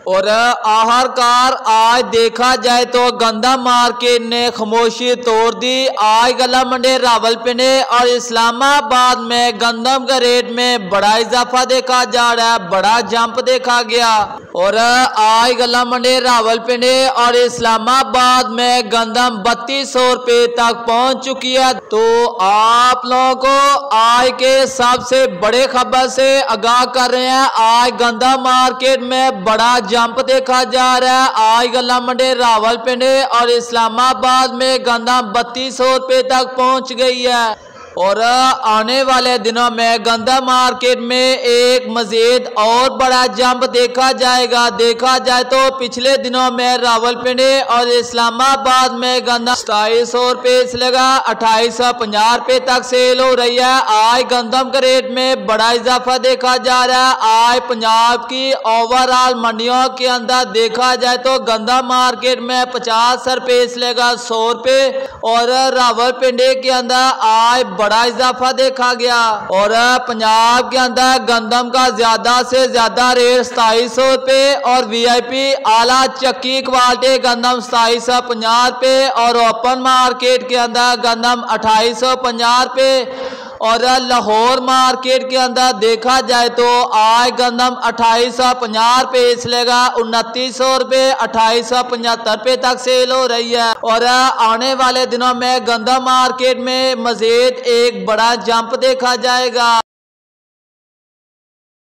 और आखिरकार आज देखा जाए तो गंदम मार्केट ने खामोशी तोड़ दी। आज गला मंडी रावलपिंडी और इस्लामाबाद में गंदम के रेट में बड़ा इजाफा देखा जा रहा है, बड़ा जंप देखा गया। और आज गला मंडी रावलपिंडी और इस्लामाबाद में गंदम 3200 रुपये तक पहुंच चुकी है। तो आप लोगों को आज के सबसे बड़े खबर से आगाह कर रहे हैं। आज गंदम मार्केट में बड़ा जंप देखा जा रहा है। आज गला मंडी रावलपिंडी और इस्लामाबाद में गंदम 3200 रुपये तक पहुंच गई है। और आने वाले दिनों में गंदम मार्केट में एक मजीद और बड़ा जंप देखा जाएगा। देखा जाए तो पिछले दिनों में रावलपिंडी और इस्लामाबाद में गंदम 2700 रुपये से लगा 2850 रुपये तक सेल हो रही है। आज गंदम के रेट में बड़ा इजाफा देखा जा रहा है। आज पंजाब की ओवरऑल मंडियों के अंदर देखा जाए तो गंदम मार्केट में 50 रुपये से लगा 100 रुपये और रावलपिंडी के अंदर आज बड़ा इजाफा देखा गया। और पंजाब के अंदर गंदम का ज्यादा से ज्यादा रेट 2700 रुपये और वीआईपी आला चक्की क्वालिटी गंदम 2750 रुपये और ओपन मार्केट के अंदर गंदम 2850 रुपये और लाहौर मार्केट के अंदर देखा जाए तो आज गंदम 2850 रुपये से लेगा 2900 रुपये 2875 रुपये तक सेल हो रही है। और आने वाले दिनों में गंदम मार्केट में मजीद एक बड़ा जंप देखा जाएगा।